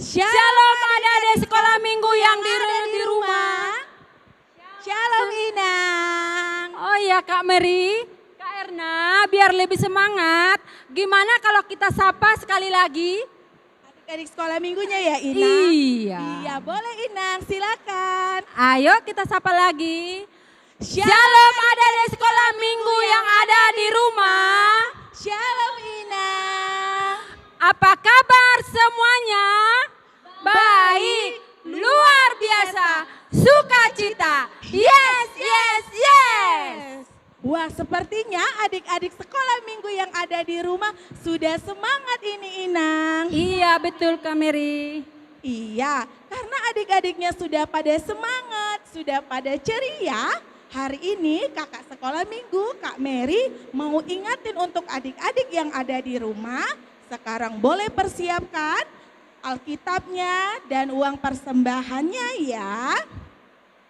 Shalom adik-adik sekolah minggu yang di rumah. Shalom Inang. Oh iya Kak Mary, Kak Erna, biar lebih semangat. Gimana kalau kita sapa sekali lagi? Adik-adik sekolah minggunya ya Inang? Iya. Iya boleh Inang, silakan. Ayo kita sapa lagi. Shalom adik-adik sekolah minggu yang ada di rumah. Shalom Inang. Apa kabar semuanya? Baik, luar biasa, sukacita. Yes, yes, yes. Wah, sepertinya adik-adik sekolah minggu yang ada di rumah sudah semangat ini Inang. Iya betul Kak Mary. Iya, karena adik-adiknya sudah pada semangat, sudah pada ceria. Hari ini kakak sekolah minggu, Kak Mary mau ingatin untuk adik-adik yang ada di rumah. Sekarang boleh persiapkan Alkitabnya dan uang persembahannya ya.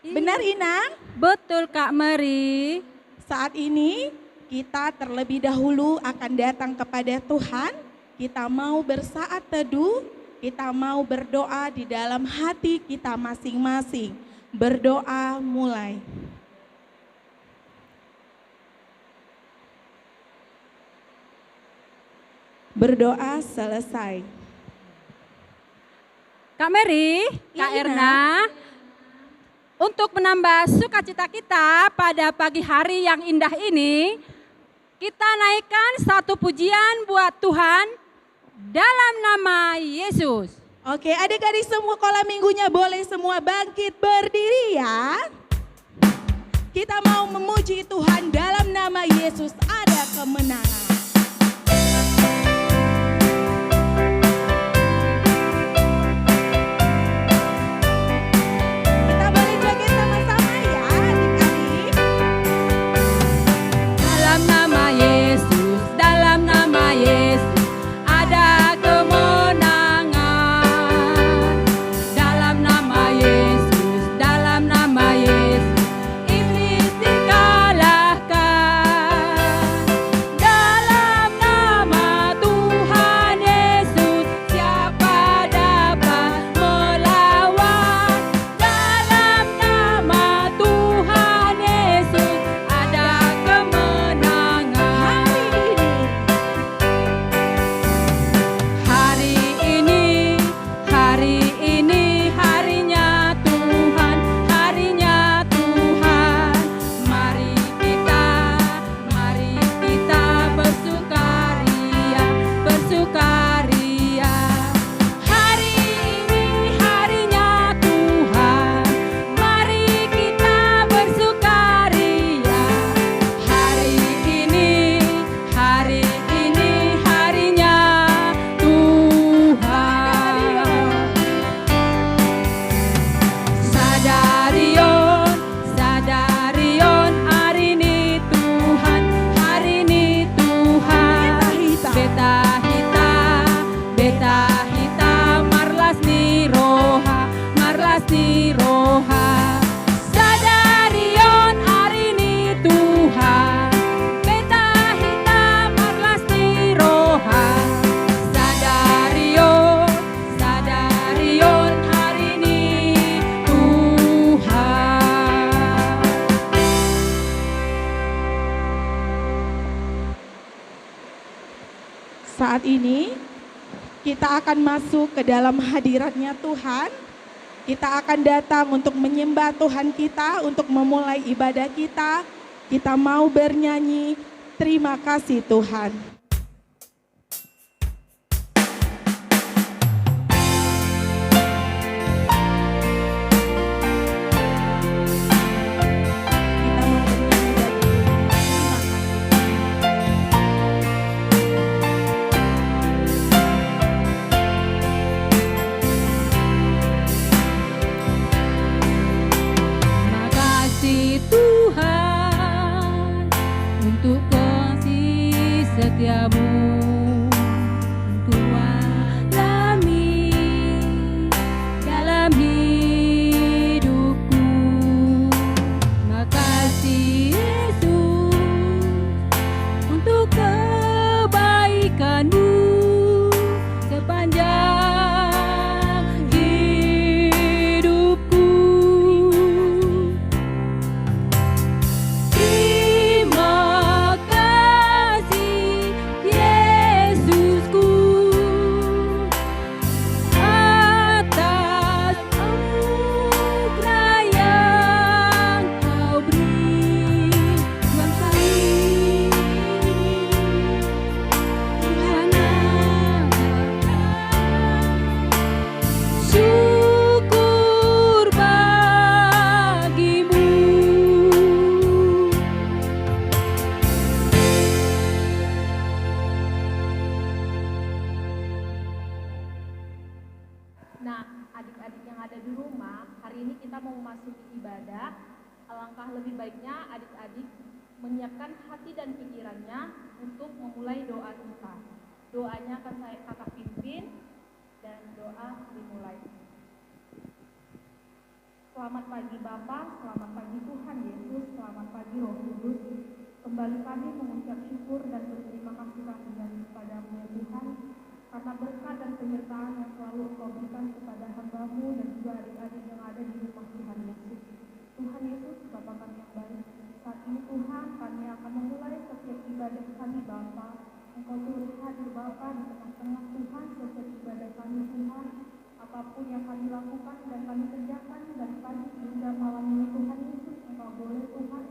Benar Inang? Betul Kak Mary. Saat ini kita terlebih dahulu akan datang kepada Tuhan. Kita mau bersaat teduh, kita mau berdoa di dalam hati kita masing-masing. Berdoa mulai. Berdoa selesai. Kak Mary, Kak Iya, Erna, untuk menambah sukacita kita pada pagi hari yang indah ini, kita naikkan satu pujian buat Tuhan dalam nama Yesus. Oke, adik-adik semua sekolah minggunya boleh semua bangkit berdiri ya. Kita mau memuji Tuhan dalam nama Yesus, ada kemenangan. Kita boleh joget sama-sama ya adik-adik. Dalam nama Yesus, dalam nama Yesus, ada kemenangan. Dalam nama Yesus, dalam nama Yesus, iblis dikalahkan. Dalam nama Tuhan Yesus, siapa dapat melawan? Dalam nama Tuhan Yesus, ada kemenangan. Hari ini harinya Tuhan, harinya Tuhan. Mari kita bersukaria, bersukaria. Hari ini harinya Tuhan, mari kita bersukaria. Hari ini harinya Tuhan. Sadarion, hari ini Tuhan, hari ini Tuhan. Beta hita, marlas ni roha. Sadarion, hari ini Tuhan. Beta hita, marlas ni roha. Sadarion, hari ini Tuhan. Saat ini kita akan masuk ke dalam hadiratnya Tuhan. Kita akan datang untuk menyembah Tuhan kita, untuk memulai ibadah kita. Kita mau bernyanyi, terima kasih Tuhan. Kita mau bernyanyi dan terima kasih. Nah, adik-adik yang ada di rumah, hari ini kita mau memasuki ibadah. Alangkah lebih baiknya adik-adik menyiapkan hati dan pikirannya untuk memulai doa kita. Doanya akan kakak pimpin dan doa dimulai. Selamat pagi Bapa, selamat pagi Tuhan Yesus, selamat pagi Roh Kudus. Kembali kami mengucap syukur dan berterima kasih kepadamu ya Tuhan, karena berkat dan penyertaan yang selalu Engkau berikan kepada hamba-Mu dan juga adik-adik yang ada di rumah Tuhan Yesus. Tuhan Yesus, Bapa kami yang baik, saat ini Tuhan kami akan memulai setiap ibadah kami Bapa. Engkau turut hadir Bapa di tengah-tengah Tuhan setiap ibadah kami Tuhan. Apapun yang kami lakukan dan kami kerjakan dari pagi hingga malam ini Tuhan Yesus, Engkau boleh Tuhan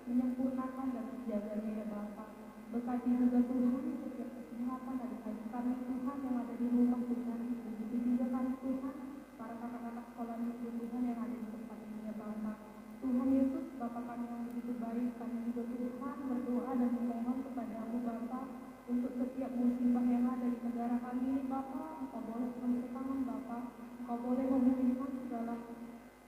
menyempurnakan dan menjaganya ya Bapa. Berkati juga Tuhan setiap kesehatan dari kami Tuhan yang ada di rumah Tuhan. Begitu juga kami Tuhan, para kakak-kakak sekolah minggu Tuhan yang ada di tempat ini ya Bapa. Tuhan Yesus, Bapa kami yang begitu baik, kami juga Tuhan berdoa dan memohon kepada-Mu Bapa untuk setiap musibah yang ada di negara kami ini Bapa. Engkau boleh menceritakan Bapa, Engkau boleh memulihkan segala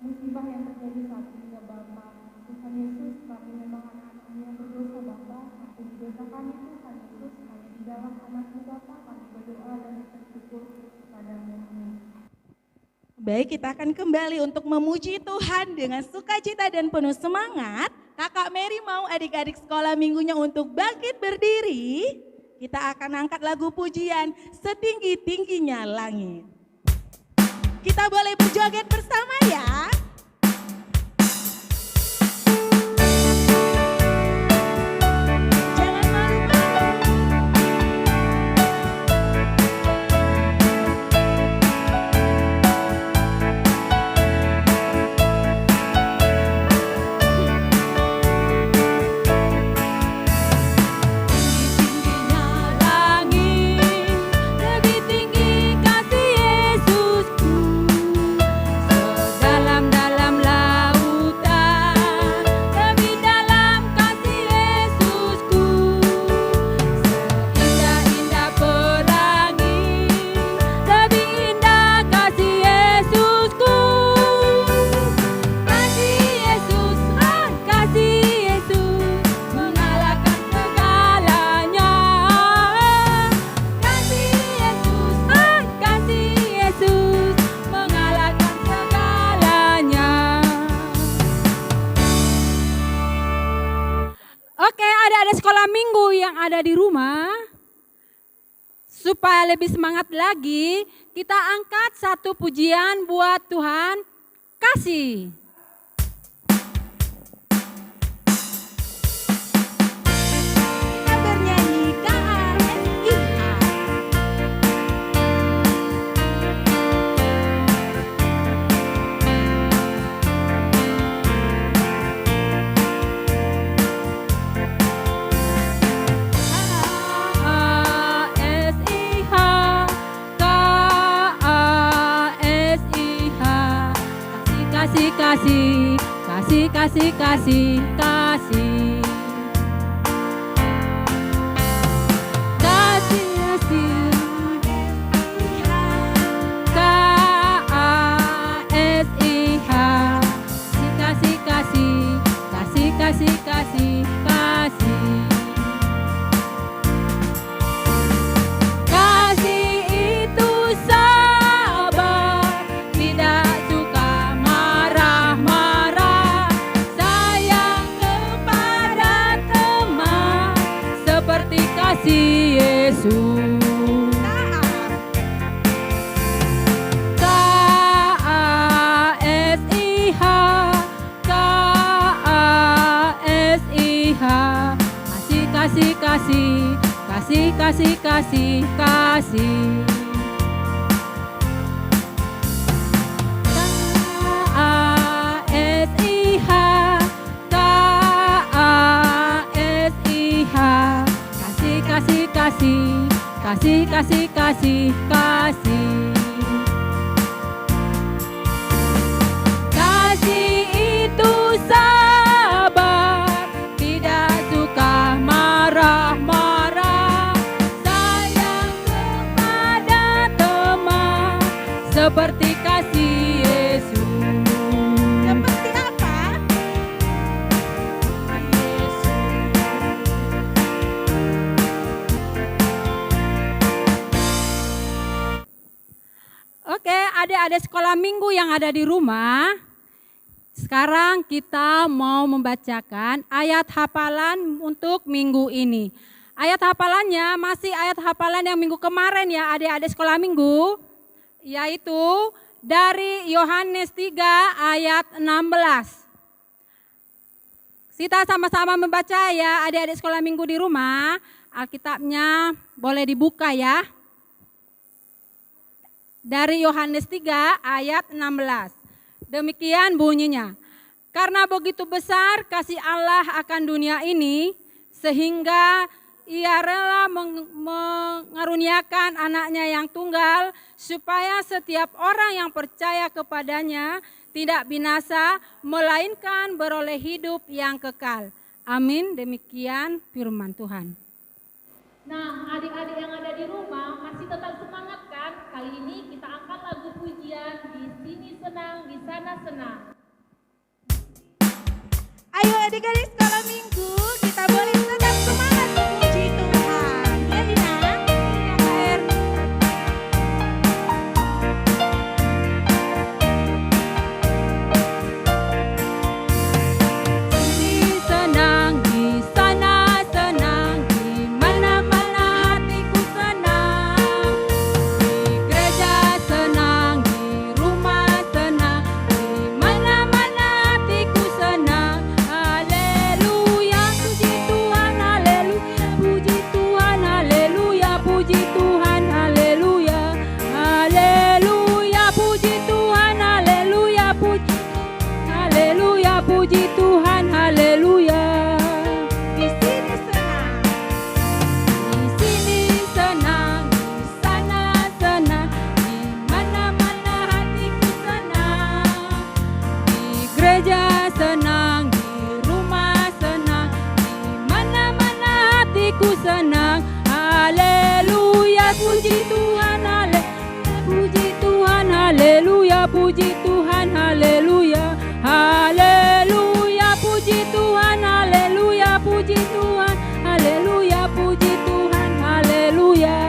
musibah yang terjadi saat ini ya Bapa. Tuhan Yesus, kami memang anak-anak yang berdosa Bapa. Ampuni dosa kami Tuhan Yesus, hanya di dalam nama-Mu Bapa kami berdoa dan bersyukur kepada-Mu. Baik, kita akan kembali untuk memuji Tuhan dengan sukacita dan penuh semangat. Kakak Mary mau adik-adik sekolah minggunya untuk bangkit berdiri. Kita akan angkat lagu pujian Setinggi-tingginya Langit. Kita boleh berjoget bersama ya. Jangan malu-malu. Lebih tinggi kasih Yesusku, sedalam-dalam lautan. Lebih dalam kasih Yesusku, seindah-indah pelangi. Lebih indah kasih Yesusku. Kasih Yesus, kasih Yesus mengalahkan segalanya. Kasih Yesus, kasih Yesus mengalahkan segalanya. Oke, adik-adik sekolah minggu yang ada di rumah, supaya lebih semangat lagi, kita angkat satu pujian buat Tuhan kasih. Kita bernyanyi KASIH. KASIH, KASIH, kasih, kasih, kasih, kasih, kasih, kasih. Kasih, kasih, KASIH, kasih, kasih, kasih, kasih, kasih, kasih. Kasih itu sabar, tidak suka marah-marah, sayang kepada teman, seperti kasih Yesus. KASIH, KASIH, kasih, kasih, kasih, kasih, kasih, kasih, kasih. KASIH, KASIH, kasih, kasih, kasih, kasih, kasih, kasih, kasih. Kasih itu sabar, tidak suka marah-marah, sayang kepada teman, seperti adik-adik sekolah minggu yang ada di rumah, sekarang kita mau membacakan ayat hafalan untuk minggu ini. Ayat hafalannya masih ayat hafalan yang minggu kemarin ya adik-adik sekolah minggu, yaitu dari Yohanes 3 ayat 16. Kita sama-sama membaca ya adik-adik sekolah minggu di rumah. Alkitabnya boleh dibuka ya. Dari Yohanes 3 ayat 16. Demikian bunyinya. Karena begitu besar kasih Allah akan dunia ini, sehingga ia rela mengaruniakan anaknya yang tunggal, supaya setiap orang yang percaya kepadanya tidak binasa, melainkan beroleh hidup yang kekal. Amin, demikian firman Tuhan. Nah, adik-adik yang ada di rumah masih tetap semangat kan? Kali ini kita angkat lagu pujian, di sini senang, di sana senang. Ayo adik-adik sekolah minggu, kita boleh tetap semangat memuji Tuhan. Ya Ina? Di senang, di sana senang, di mana-mana hatiku senang. Di gereja senang, di rumah senang, di mana-mana hatiku senang. Haleluya, puji Tuhan, haleluya, puji Tuhan, haleluya, puji Tuhan, haleluya. Haleluya, puji Tuhan, haleluya, puji haleluya, puji Tuhan, haleluya. Di sini senang. Di sini senang, di sana senang, di mana-mana hatiku senang. Di gereja senang, di rumah senang, di mana-mana hatiku senang. Haleluya, puji Tuhan, puji Tuhan, haleluya, puji Tuhan, haleluya. Haleluya, puji Tuhan, haleluya, puji Tuhan, haleluya, puji Tuhan, haleluya.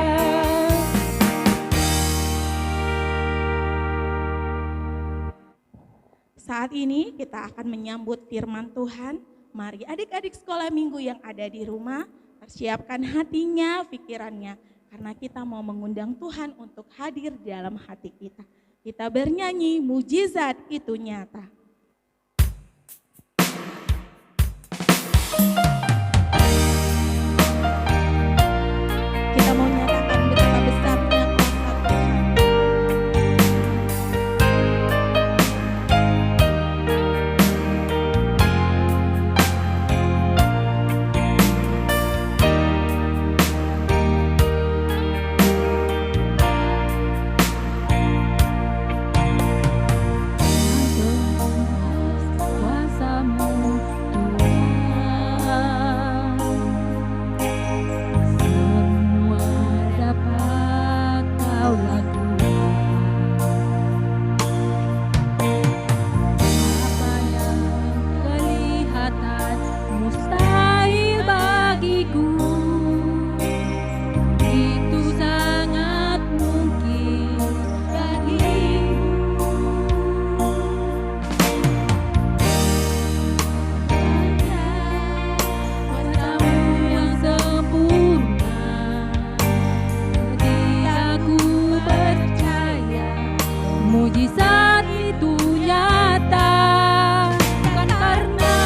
Saat ini kita akan menyambut firman Tuhan. Mari adik-adik sekolah minggu yang ada di rumah, persiapkan hatinya, pikirannya. Karena kita mau mengundang Tuhan untuk hadir di dalam hati kita. Kita bernyanyi, mujizat itu nyata. Kita mau nyatakan betapa besarnya kuasa Tuhan. Kuasamu Tuhan, semua dapat Kau lakukan. Apa yang kelihatan mustahil bagiku, itu sangat mungkin bagimu. Kuasamu yang sempurna, ketika ku percaya mujizat itu nyata, bukan karena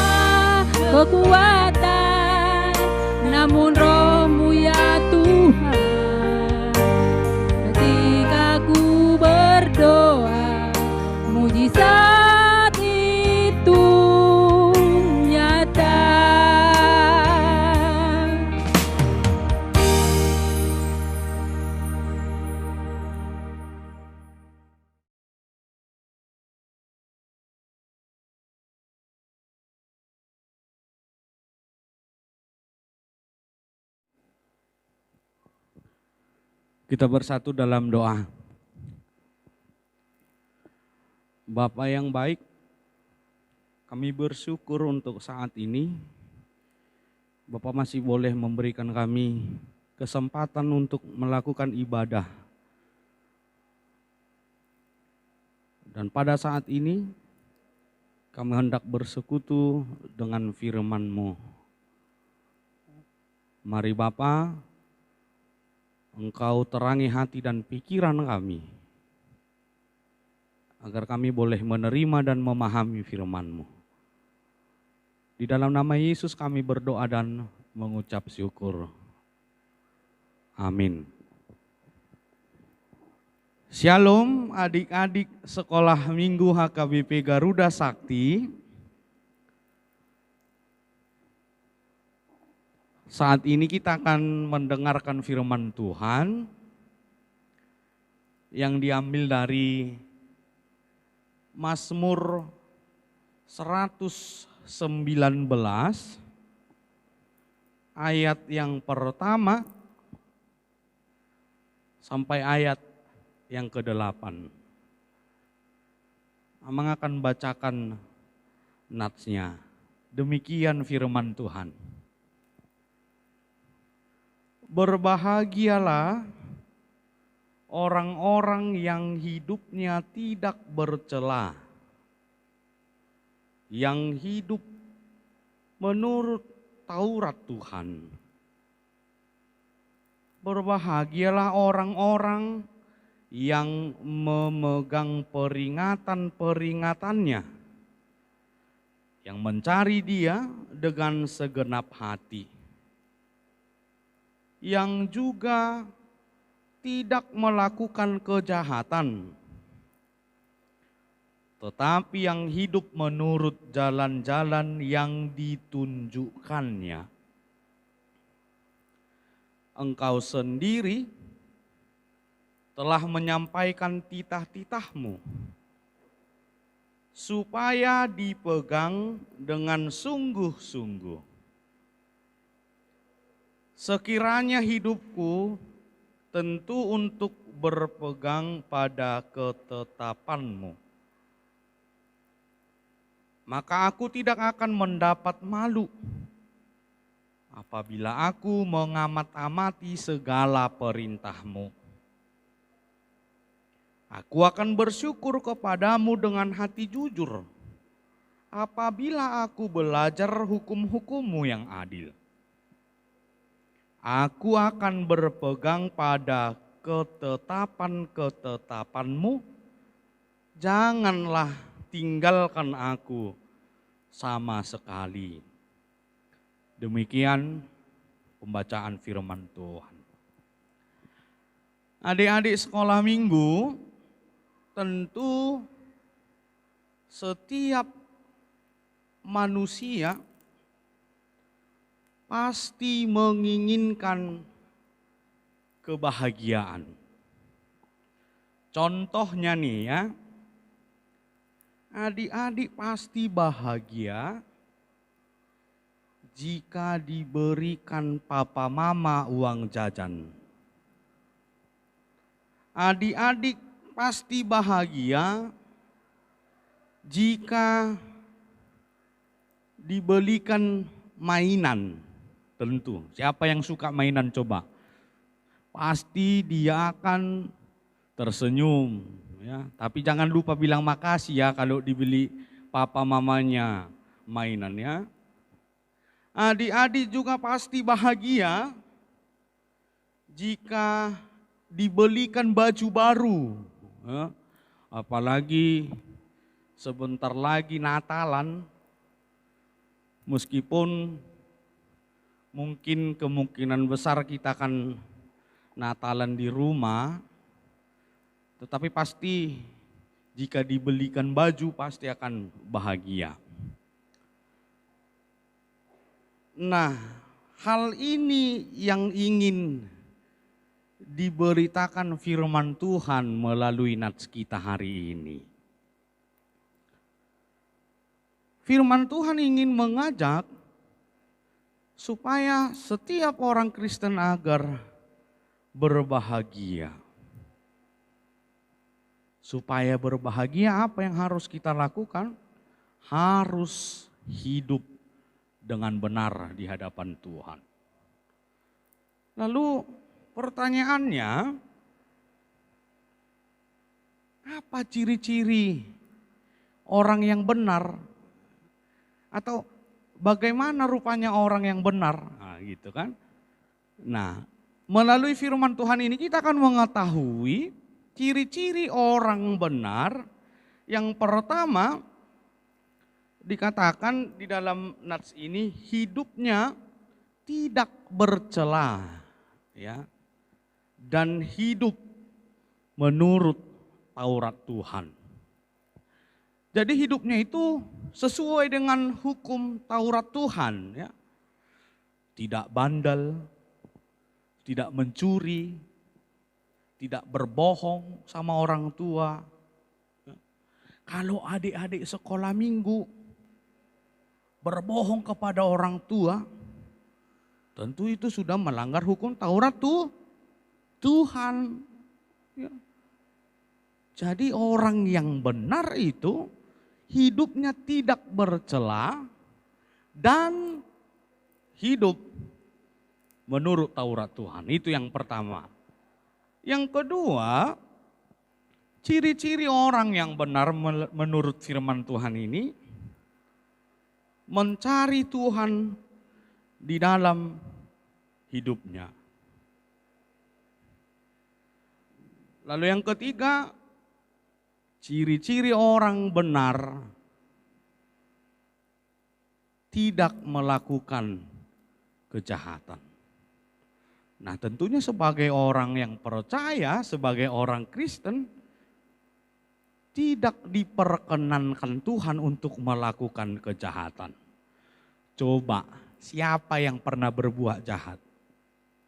kekuatan, namun Roh-Mu ya Tuhan. Ketika ku berdoa, mujizat itu nyata. Kita bersatu dalam doa. Bapa yang baik, kami bersyukur untuk saat ini. Bapa masih boleh memberikan kami kesempatan untuk melakukan ibadah. Dan pada saat ini kami hendak bersekutu dengan firman-Mu. Mari Bapa, Engkau terangi hati dan pikiran kami, agar kami boleh menerima dan memahami firman-Mu. Di dalam nama Yesus kami berdoa dan mengucap syukur. Amin. Shalom adik-adik sekolah minggu HKBP Garuda Sakti. Saat ini kita akan mendengarkan firman Tuhan yang diambil dari Mazmur 119 ayat yang pertama sampai ayat yang ke-8. Amang akan bacakan natsnya. Demikian firman Tuhan. Berbahagialah orang-orang yang hidupnya tidak bercela, yang hidup menurut Taurat Tuhan. Berbahagialah orang-orang yang memegang peringatan-peringatannya, yang mencari Dia dengan segenap hati, yang juga tidak melakukan kejahatan, tetapi yang hidup menurut jalan-jalan yang ditunjukkannya. Engkau sendiri telah menyampaikan titah-titah-Mu supaya dipegang dengan sungguh-sungguh. Sekiranya hidupku tentu untuk berpegang pada ketetapan-Mu, maka aku tidak akan mendapat malu apabila aku mengamat-amati segala perintah-Mu. Aku akan bersyukur kepadamu dengan hati jujur apabila aku belajar hukum-hukum-Mu yang adil. Aku akan berpegang pada ketetapan-ketetapan-Mu. Janganlah tinggalkan aku sama sekali. Demikian pembacaan firman Tuhan. Adik-adik sekolah minggu, tentu setiap manusia pasti menginginkan kebahagiaan. Contohnya nih ya, adik-adik pasti bahagia jika diberikan papa mama uang jajan. Adik-adik pasti bahagia jika dibelikan mainan. Tentu, siapa yang suka mainan coba? Pasti dia akan tersenyum. Ya. Tapi jangan lupa bilang makasih ya kalau dibeli papa mamanya mainan ya. Adik-adik juga pasti bahagia jika dibelikan baju baru. Ya. Apalagi sebentar lagi Natalan, meskipun mungkin kemungkinan besar kita akan Natalan di rumah, tetapi pasti jika dibelikan baju pasti akan bahagia. Nah, hal ini yang ingin diberitakan firman Tuhan melalui nats kita hari ini. Firman Tuhan ingin mengajak supaya setiap orang Kristen agar berbahagia. Supaya berbahagia apa yang harus kita lakukan? Harus hidup dengan benar di hadapan Tuhan. Lalu pertanyaannya, apa ciri-ciri orang yang benar? Atau bagaimana rupanya orang yang benar? Nah, gitu kan. Nah, melalui firman Tuhan ini kita akan mengetahui ciri-ciri orang benar. Yang pertama dikatakan di dalam nats ini, hidupnya tidak bercela, ya, dan hidup menurut Taurat Tuhan. Jadi hidupnya itu sesuai dengan hukum Taurat Tuhan, ya. Tidak bandel, tidak mencuri, tidak berbohong sama orang tua. Kalau adik-adik sekolah minggu berbohong kepada orang tua, tentu itu sudah melanggar hukum Taurat Tuhan. Ya. Jadi orang yang benar itu hidupnya tidak bercela dan hidup menurut Taurat Tuhan. Itu yang pertama. Yang kedua, ciri-ciri orang yang benar menurut firman Tuhan ini mencari Tuhan di dalam hidupnya. Lalu yang ketiga, ciri-ciri orang benar tidak melakukan kejahatan. Nah, tentunya sebagai orang yang percaya, sebagai orang Kristen, tidak diperkenankan Tuhan untuk melakukan kejahatan. Coba, siapa yang pernah berbuat jahat?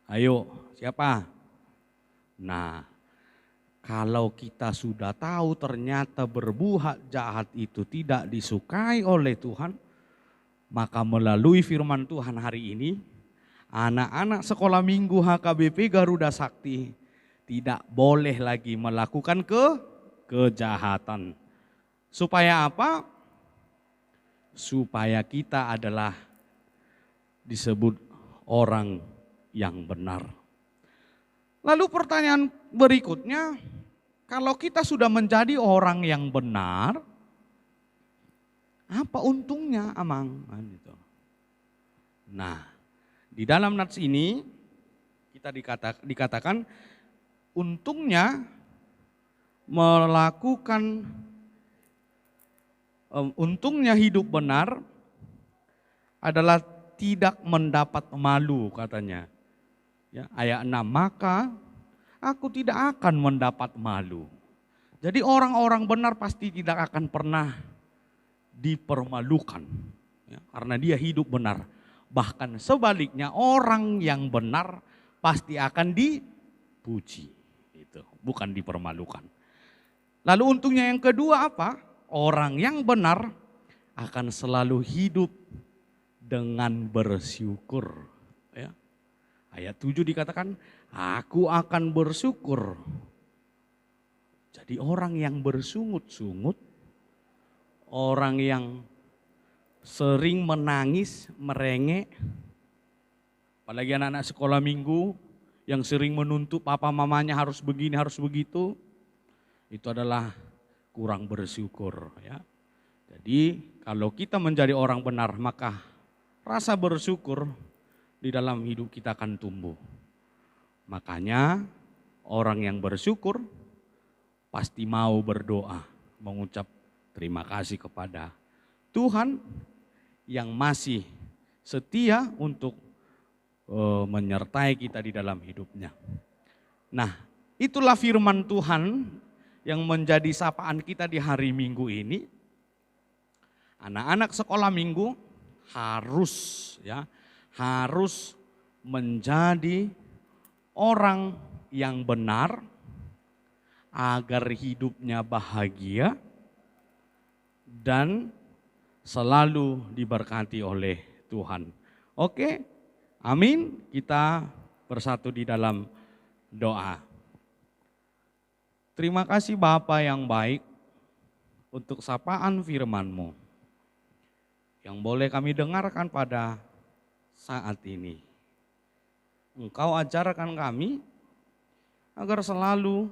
Ayo, siapa? Nah, kalau kita sudah tahu ternyata berbuat jahat itu tidak disukai oleh Tuhan, maka melalui firman Tuhan hari ini, anak-anak sekolah minggu HKBP Garuda Sakti tidak boleh lagi melakukan kejahatan. Supaya apa? Supaya kita adalah disebut orang yang benar. Lalu pertanyaan berikutnya, kalau kita sudah menjadi orang yang benar, apa untungnya, Amang? Nah, di dalam nats ini kita dikatakan untungnya melakukan untungnya hidup benar adalah tidak mendapat malu, katanya. Ya, ayat 6, maka aku tidak akan mendapat malu. Jadi orang-orang benar pasti tidak akan pernah dipermalukan, ya, karena dia hidup benar. Bahkan sebaliknya orang yang benar pasti akan dipuji, itu bukan dipermalukan. Lalu untungnya yang kedua apa? Orang yang benar akan selalu hidup dengan bersyukur. Ya. Ayat 7 dikatakan, aku akan bersyukur. Jadi orang yang bersungut-sungut, orang yang sering menangis, merengek, apalagi anak-anak sekolah minggu yang sering menuntut papa mamanya harus begini, harus begitu, itu adalah kurang bersyukur. Ya. Jadi kalau kita menjadi orang benar, maka rasa bersyukur di dalam hidup kita akan tumbuh. Makanya orang yang bersyukur pasti mau berdoa, mengucap terima kasih kepada Tuhan yang masih setia untuk menyertai kita di dalam hidupnya. Nah, itulah firman Tuhan yang menjadi sapaan kita di hari Minggu ini. Anak-anak sekolah minggu harus menjadi orang yang benar agar hidupnya bahagia dan selalu diberkati oleh Tuhan. Oke, amin. Kita bersatu di dalam doa. Terima kasih Bapa yang baik untuk sapaan firman-Mu yang boleh kami dengarkan pada saat ini. Engkau ajarkan kami agar selalu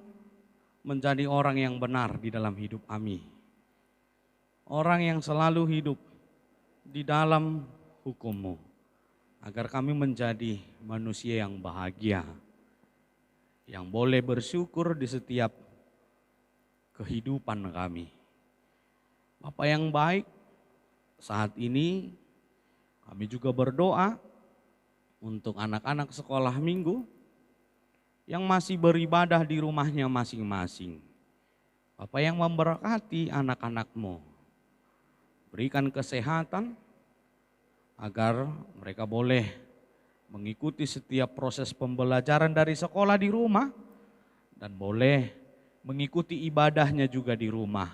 menjadi orang yang benar di dalam hidup kami. Orang yang selalu hidup di dalam hukum-Mu, agar kami menjadi manusia yang bahagia, yang boleh bersyukur di setiap kehidupan kami. Bapa yang baik, saat ini kami juga berdoa untuk anak-anak sekolah minggu yang masih beribadah di rumahnya masing-masing. Bapa yang memberkati anak-anak-Mu, berikan kesehatan agar mereka boleh mengikuti setiap proses pembelajaran dari sekolah di rumah dan boleh mengikuti ibadahnya juga di rumah.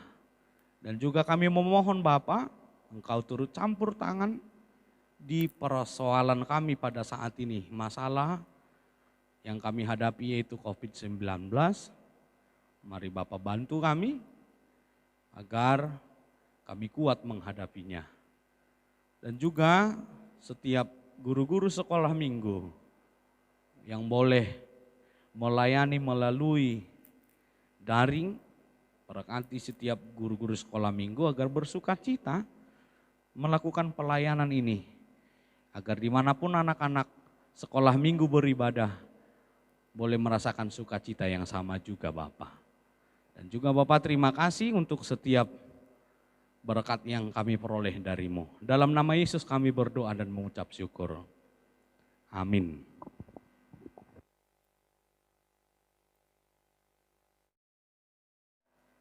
Dan juga kami memohon Bapa, Engkau turut campur tangan di persoalan kami pada saat ini, masalah yang kami hadapi yaitu COVID-19. Mari Bapa bantu kami agar kami kuat menghadapinya. Dan juga setiap guru-guru sekolah minggu yang boleh melayani melalui daring, berkati setiap guru-guru sekolah minggu agar bersukacita melakukan pelayanan ini. Agar dimanapun anak-anak sekolah minggu beribadah, boleh merasakan sukacita yang sama juga Bapak. Dan juga Bapak terima kasih untuk setiap berkat yang kami peroleh dari-Mu. Dalam nama Yesus kami berdoa dan mengucap syukur. Amin.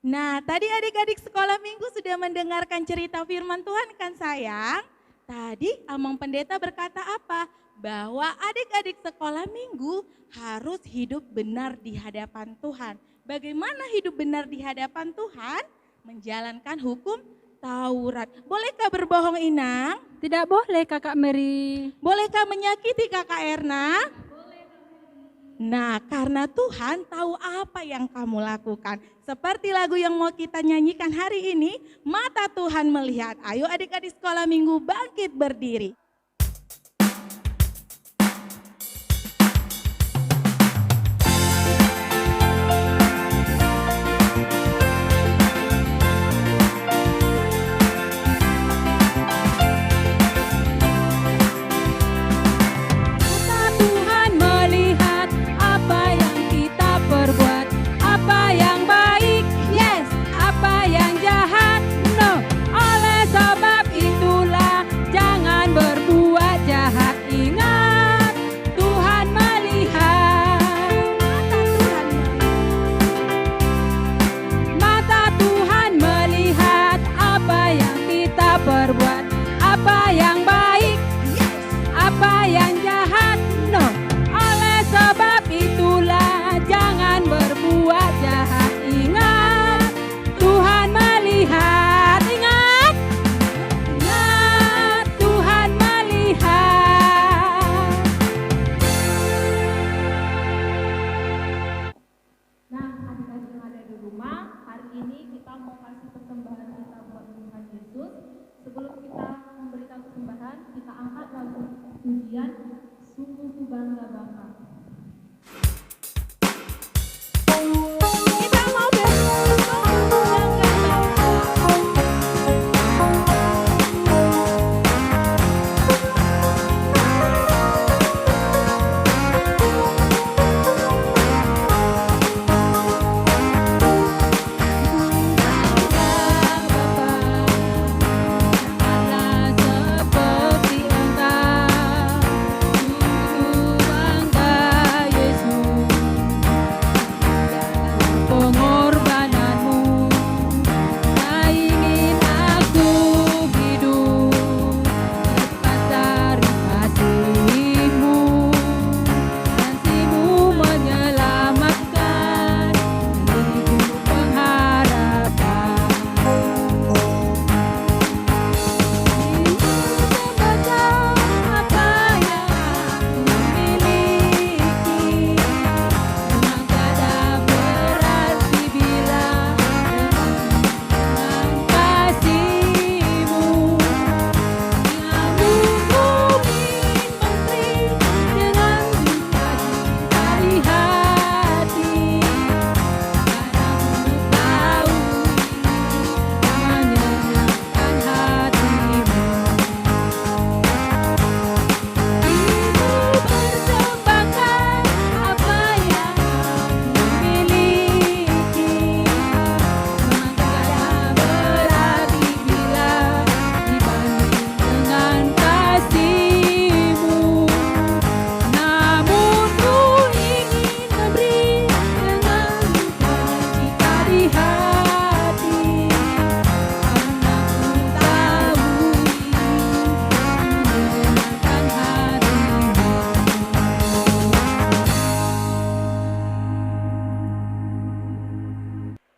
Nah, tadi adik-adik sekolah minggu sudah mendengarkan cerita firman Tuhan kan sayang? Tadi Amang Pendeta berkata apa? Bahwa adik-adik sekolah minggu harus hidup benar di hadapan Tuhan. Bagaimana hidup benar di hadapan Tuhan? Menjalankan hukum Taurat. Bolehkah berbohong, Inang? Tidak boleh Kakak Mary. Bolehkah menyakiti Kakak Erna? Nah, karena Tuhan tahu apa yang kamu lakukan. Seperti lagu yang mau kita nyanyikan hari ini, mata Tuhan melihat. Ayo adik-adik sekolah minggu bangkit berdiri.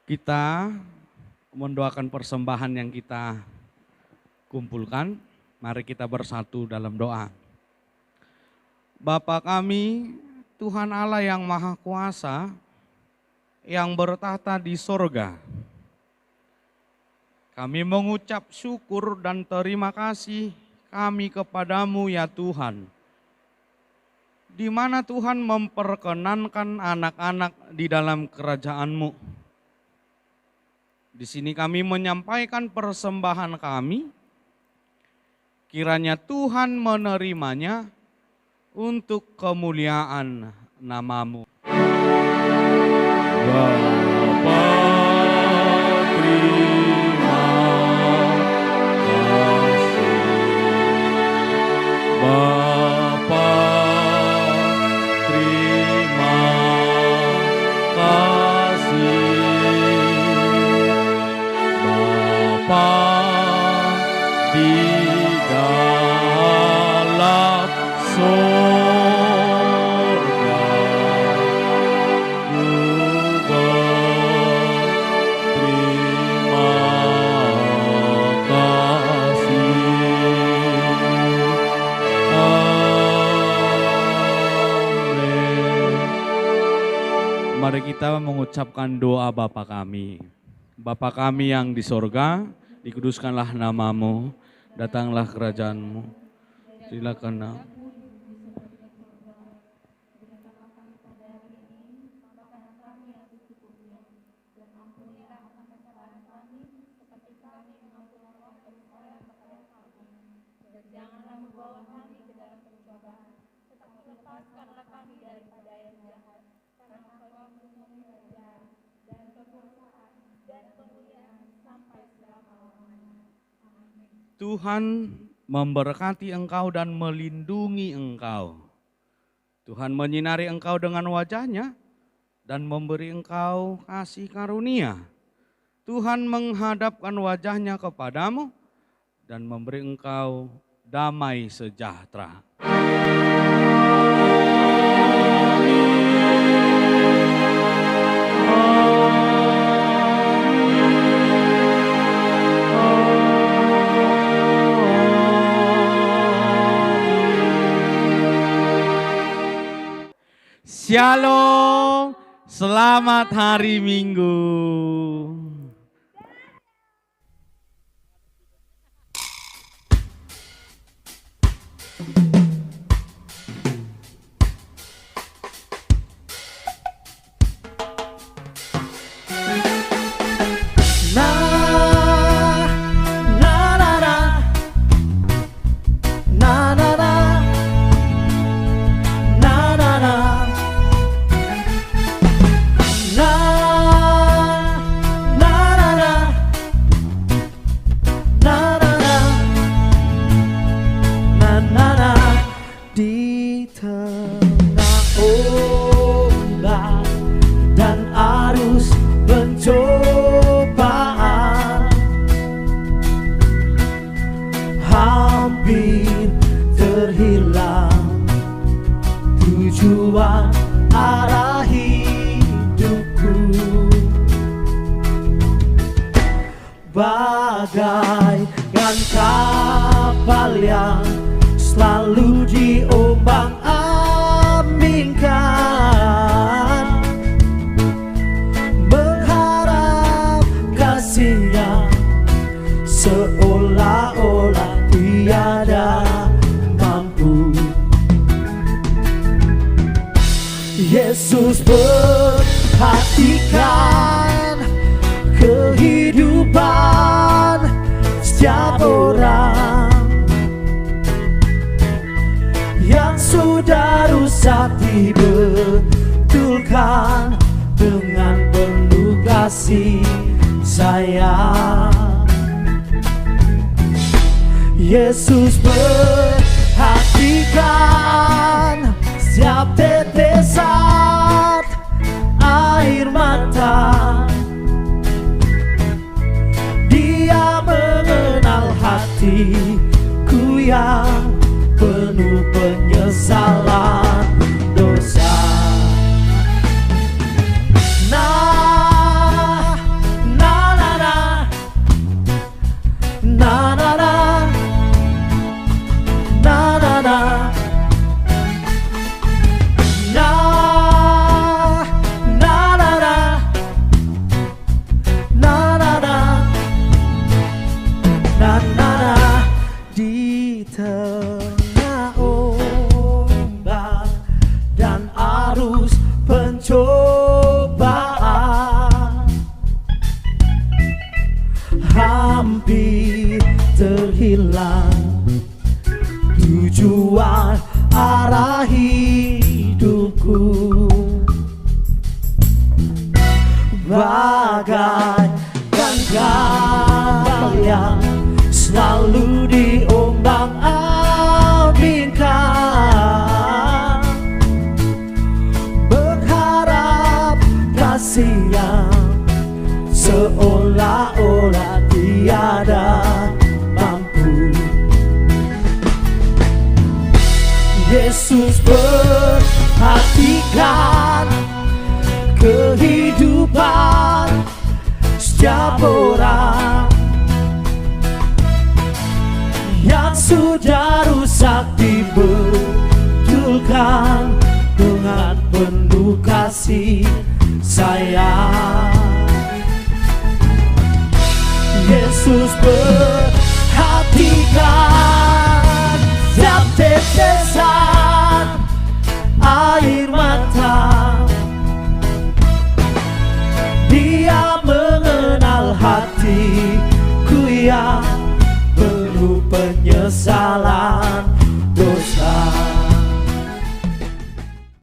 Kita mendoakan persembahan yang kita kumpulkan. Mari kita bersatu dalam doa. Bapa kami, Tuhan Allah yang Maha Kuasa, yang bertahta di sorga. Kami mengucap syukur dan terima kasih kami kepadamu ya Tuhan. Di mana Tuhan memperkenankan anak-anak di dalam kerajaan-Mu. Di sini kami menyampaikan persembahan kami, kiranya Tuhan menerimanya untuk kemuliaan nama-Mu. Bapa, terima kasih. Bapa, terima kasih. Bapa di dalam surga, ku berterima kasih. Amin. Mari kita mengucapkan doa Bapa kami. Bapa kami yang di sorga, dikuduskanlah nama-Mu, datanglah kerajaan-Mu, silakan. Tuhan memberkati engkau dan melindungi engkau. Tuhan menyinari engkau dengan wajah-Nya dan memberi engkau kasih karunia. Tuhan menghadapkan wajah-Nya kepadamu dan memberi engkau damai sejahtera. Shalom, selamat hari Minggu. Bagaikan kapal yang selalu diombang-ambingkan, mengharap kasih-Nya seolah-olah tiada mampu. Yesus perhatikan kehidupan setiap orang yang sudah rusak, dibetulkan dengan penuh kasih sayang. Yesus perhatikan setiap tetesan air mata. Dia mengenal hatiku yang penuh penyesalan dosa. Nah, sepi terhilang, tujuan arah hidupku bagaikan kapal yang selalu diombang-ambingkan, berharap kasih yang seolah-olah tiada mampu. Yesus perhatikan kehidupan setiap orang yang sudah rusak, dibetulkan dengan penuh kasih sayang. Yesus perhatikan setiap tetesan air mata, Dia mengenal hatiku yang penuh penyesalan.